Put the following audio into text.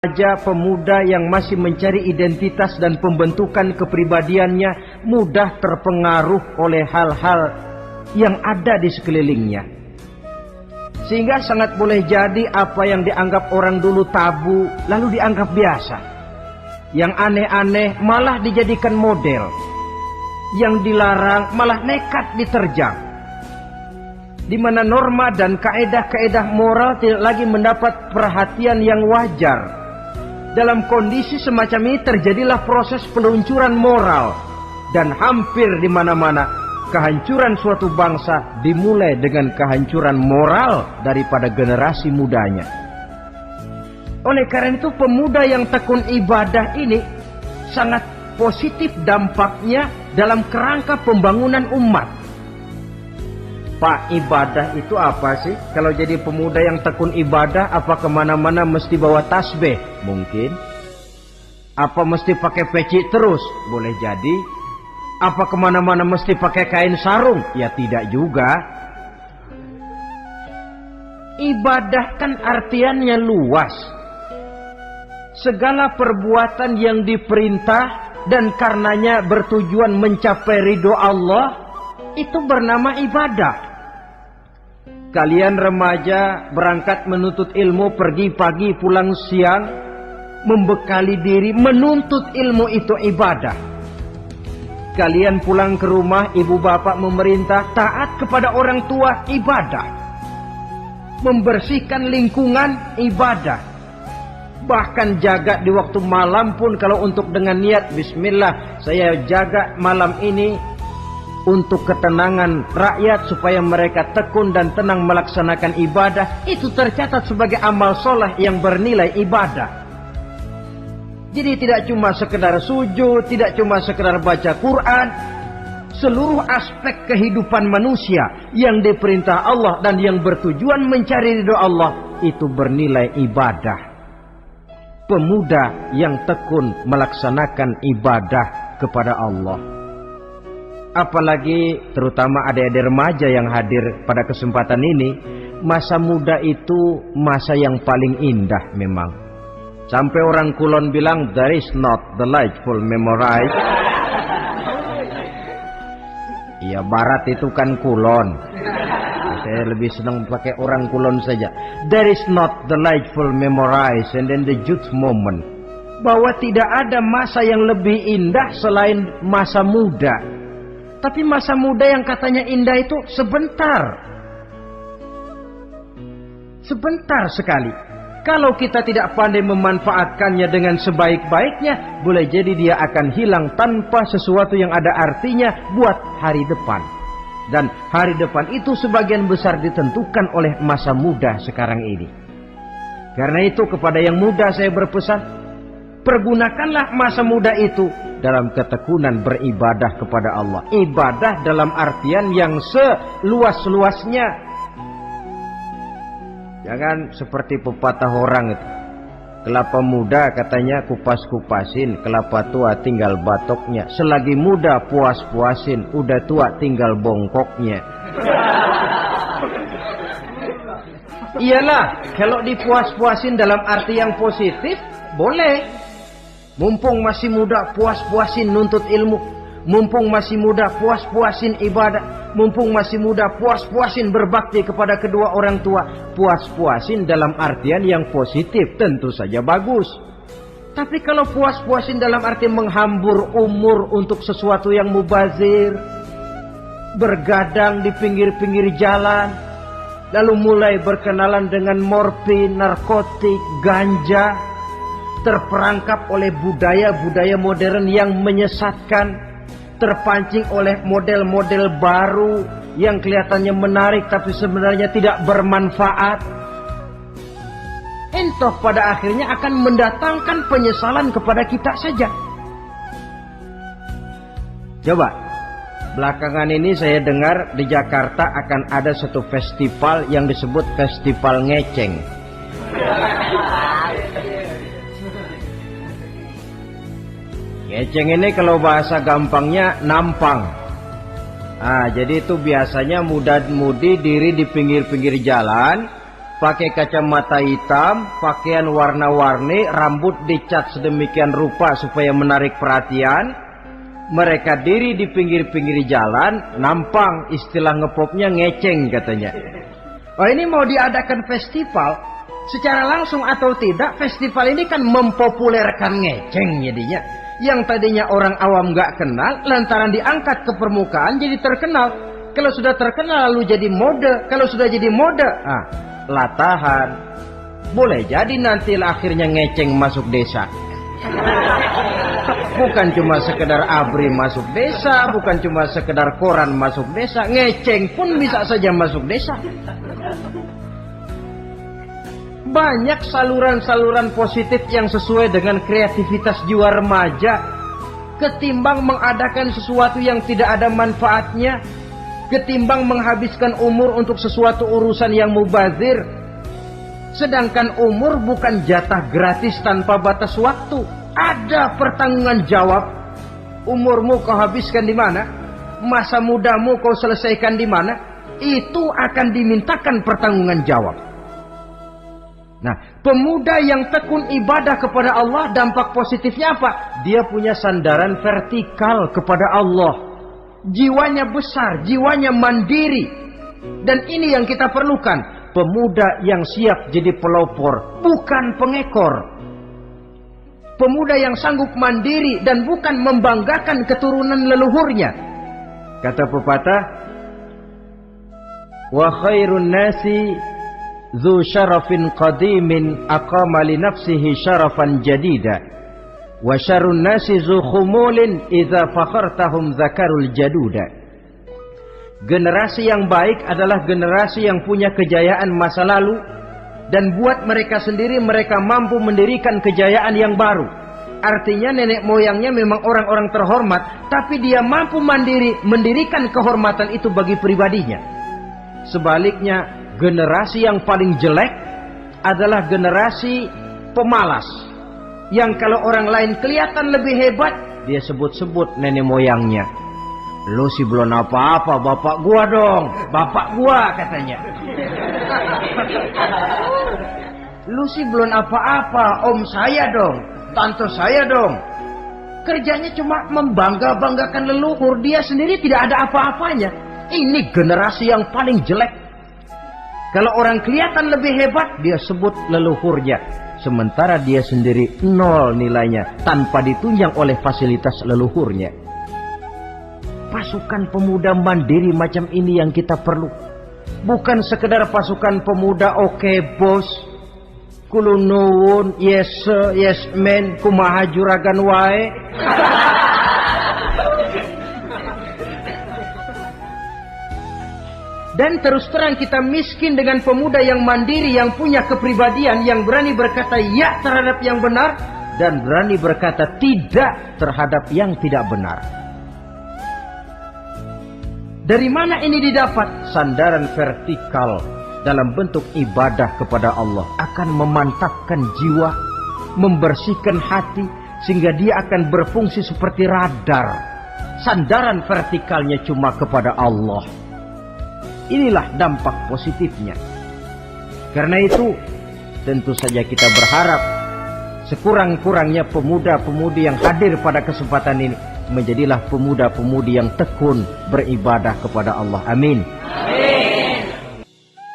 Remaja pemuda yang masih mencari identitas dan pembentukan kepribadiannya mudah terpengaruh oleh hal-hal yang ada di sekelilingnya. Sehingga sangat boleh jadi apa yang dianggap orang dulu tabu lalu dianggap biasa. Yang aneh-aneh malah dijadikan model. Yang dilarang malah nekat diterjang. Di mana norma dan kaedah-kaedah moral tidak lagi mendapat perhatian yang wajar. Dalam kondisi semacam ini terjadilah proses peluncuran moral. Dan hampir di mana-mana kehancuran suatu bangsa dimulai dengan kehancuran moral daripada generasi mudanya. Oleh karena itu pemuda yang tekun ibadah ini sangat positif dampaknya dalam kerangka pembangunan umat. Pak, ibadah itu apa sih? Kalau jadi pemuda yang tekun ibadah, apa kemana-mana mesti bawa tasbih? Mungkin. Apa mesti pakai peci terus? Boleh jadi. Apa kemana-mana mesti pakai kain sarung? Ya tidak juga. Ibadah kan artiannya luas. Segala perbuatan yang diperintah dan karenanya bertujuan mencapai ridho Allah, itu bernama ibadah. Kalian remaja berangkat menuntut ilmu, pergi pagi pulang siang, membekali diri menuntut ilmu itu ibadah. Kalian pulang ke rumah, ibu bapak memerintah taat kepada orang tua, ibadah. Membersihkan lingkungan, ibadah. Bahkan jaga di waktu malam pun kalau untuk dengan niat bismillah, saya jaga malam ini untuk ketenangan rakyat supaya mereka tekun dan tenang melaksanakan ibadah, itu tercatat sebagai amal soleh yang bernilai ibadah. Jadi tidak cuma sekedar sujud, tidak cuma sekedar baca Quran, seluruh aspek kehidupan manusia yang diperintah Allah dan yang bertujuan mencari ridho Allah itu bernilai ibadah. Pemuda yang tekun melaksanakan ibadah kepada Allah. Apalagi terutama adik-adik remaja yang hadir pada kesempatan ini, masa muda itu masa yang paling indah memang. Sampai orang Kulon bilang, there is not delightful memorize. Iya, barat itu kan Kulon. Saya lebih senang pakai orang Kulon saja. There is not delightful memorize and then the youth moment. Bahwa tidak ada masa yang lebih indah selain masa muda. Tapi masa muda yang katanya indah itu sebentar. Sebentar sekali. Kalau kita tidak pandai memanfaatkannya dengan sebaik-baiknya, boleh jadi dia akan hilang tanpa sesuatu yang ada artinya buat hari depan. Dan hari depan itu sebagian besar ditentukan oleh masa muda sekarang ini. Karena itu kepada yang muda saya berpesan, pergunakanlah masa muda itu dalam ketekunan beribadah kepada Allah. Ibadah dalam artian yang seluas-luasnya. Jangan seperti pepatah orang itu. Kelapa muda katanya kupas-kupasin, kelapa tua tinggal batoknya. Selagi muda puas-puasin, udah tua tinggal bongkoknya. Iyalah, kalau dipuas-puasin dalam arti yang positif, boleh. Mumpung masih muda, puas-puasin nuntut ilmu. Mumpung masih muda, puas-puasin ibadah. Mumpung masih muda, puas-puasin berbakti kepada kedua orang tua. Puas-puasin dalam artian yang positif, tentu saja bagus. Tapi kalau puas-puasin dalam arti menghambur umur untuk sesuatu yang mubazir, bergadang di pinggir-pinggir jalan, lalu mulai berkenalan dengan morfin, narkotik, ganja, terperangkap oleh budaya-budaya modern yang menyesatkan, terpancing oleh model-model baru yang kelihatannya menarik tapi sebenarnya tidak bermanfaat. Entah pada akhirnya akan mendatangkan penyesalan kepada kita saja. Coba, belakangan ini saya dengar di Jakarta akan ada satu festival yang disebut Festival Ngeceng. Ngeceng ini kalau bahasa gampangnya nampang. Jadi itu biasanya muda-mudi diri di pinggir-pinggir jalan, pakai kacamata hitam, pakaian warna-warni, rambut dicat sedemikian rupa supaya menarik perhatian. Mereka diri di pinggir-pinggir jalan, nampang, istilah ngepopnya ngeceng katanya. Oh, ini mau diadakan festival, secara langsung atau tidak, festival ini kan mempopulerkan ngeceng jadinya. Yang tadinya orang awam gak kenal, lantaran diangkat ke permukaan jadi terkenal. Kalau sudah terkenal lalu jadi mode, kalau sudah jadi mode, latahan. Boleh jadi nanti akhirnya ngeceng masuk desa. Bukan cuma sekedar abri masuk desa, bukan cuma sekedar koran masuk desa, ngeceng pun bisa saja masuk desa. Banyak saluran-saluran positif yang sesuai dengan kreativitas jiwa remaja, ketimbang mengadakan sesuatu yang tidak ada manfaatnya, ketimbang menghabiskan umur untuk sesuatu urusan yang mubazir. Sedangkan umur bukan jatah gratis tanpa batas waktu. Ada pertanggungan jawab. Umurmu kau habiskan di mana? Masa mudamu kau selesaikan di mana? Itu akan dimintakan pertanggungan jawab. Nah, pemuda yang tekun ibadah kepada Allah, dampak positifnya apa? Dia punya sandaran vertikal kepada Allah. Jiwanya besar, jiwanya mandiri. Dan ini yang kita perlukan. Pemuda yang siap jadi pelopor, bukan pengekor. Pemuda yang sanggup mandiri dan bukan membanggakan keturunan leluhurnya. Kata pepatah, wa khairun nasi dzu syarafin qadimin aqama li nafsihi syarafan jadida wa syarrun nasi dzu khumulin idza fakhartahum zakarul jaduda. Generasi yang baik adalah generasi yang punya kejayaan masa lalu, dan buat mereka sendiri mereka mampu mendirikan kejayaan yang baru. Artinya nenek moyangnya memang orang-orang terhormat, tapi dia mampu mandiri mendirikan kehormatan itu bagi pribadinya. Sebaliknya, generasi yang paling jelek adalah generasi pemalas, yang kalau orang lain kelihatan lebih hebat, dia sebut-sebut nenek moyangnya. Lu sih belum apa-apa, bapak gua dong, bapak gua katanya. Lu sih belum apa-apa, om saya dong, tante saya dong. Kerjanya cuma membangga-banggakan leluhur, dia sendiri tidak ada apa-apanya. Ini generasi yang paling jelek. Kalau orang kelihatan lebih hebat, dia sebut leluhurnya. Sementara dia sendiri nol nilainya, tanpa ditunjang oleh fasilitas leluhurnya. Pasukan pemuda mandiri macam ini yang kita perlu. Bukan sekedar pasukan pemuda oke bos, kulunuwun, yes sir, yes man, kumaha juragan wae. Dan terus terang kita miskin dengan pemuda yang mandiri, yang punya kepribadian, yang berani berkata ya terhadap yang benar dan berani berkata tidak terhadap yang tidak benar. Dari mana ini didapat? Sandaran vertikal dalam bentuk ibadah kepada Allah akan memantapkan jiwa, membersihkan hati, sehingga dia akan berfungsi seperti radar. Sandaran vertikalnya cuma kepada Allah. Inilah dampak positifnya. Karena itu, tentu saja kita berharap sekurang-kurangnya pemuda-pemudi yang hadir pada kesempatan ini menjadilah pemuda-pemudi yang tekun beribadah kepada Allah. Amin. Amin.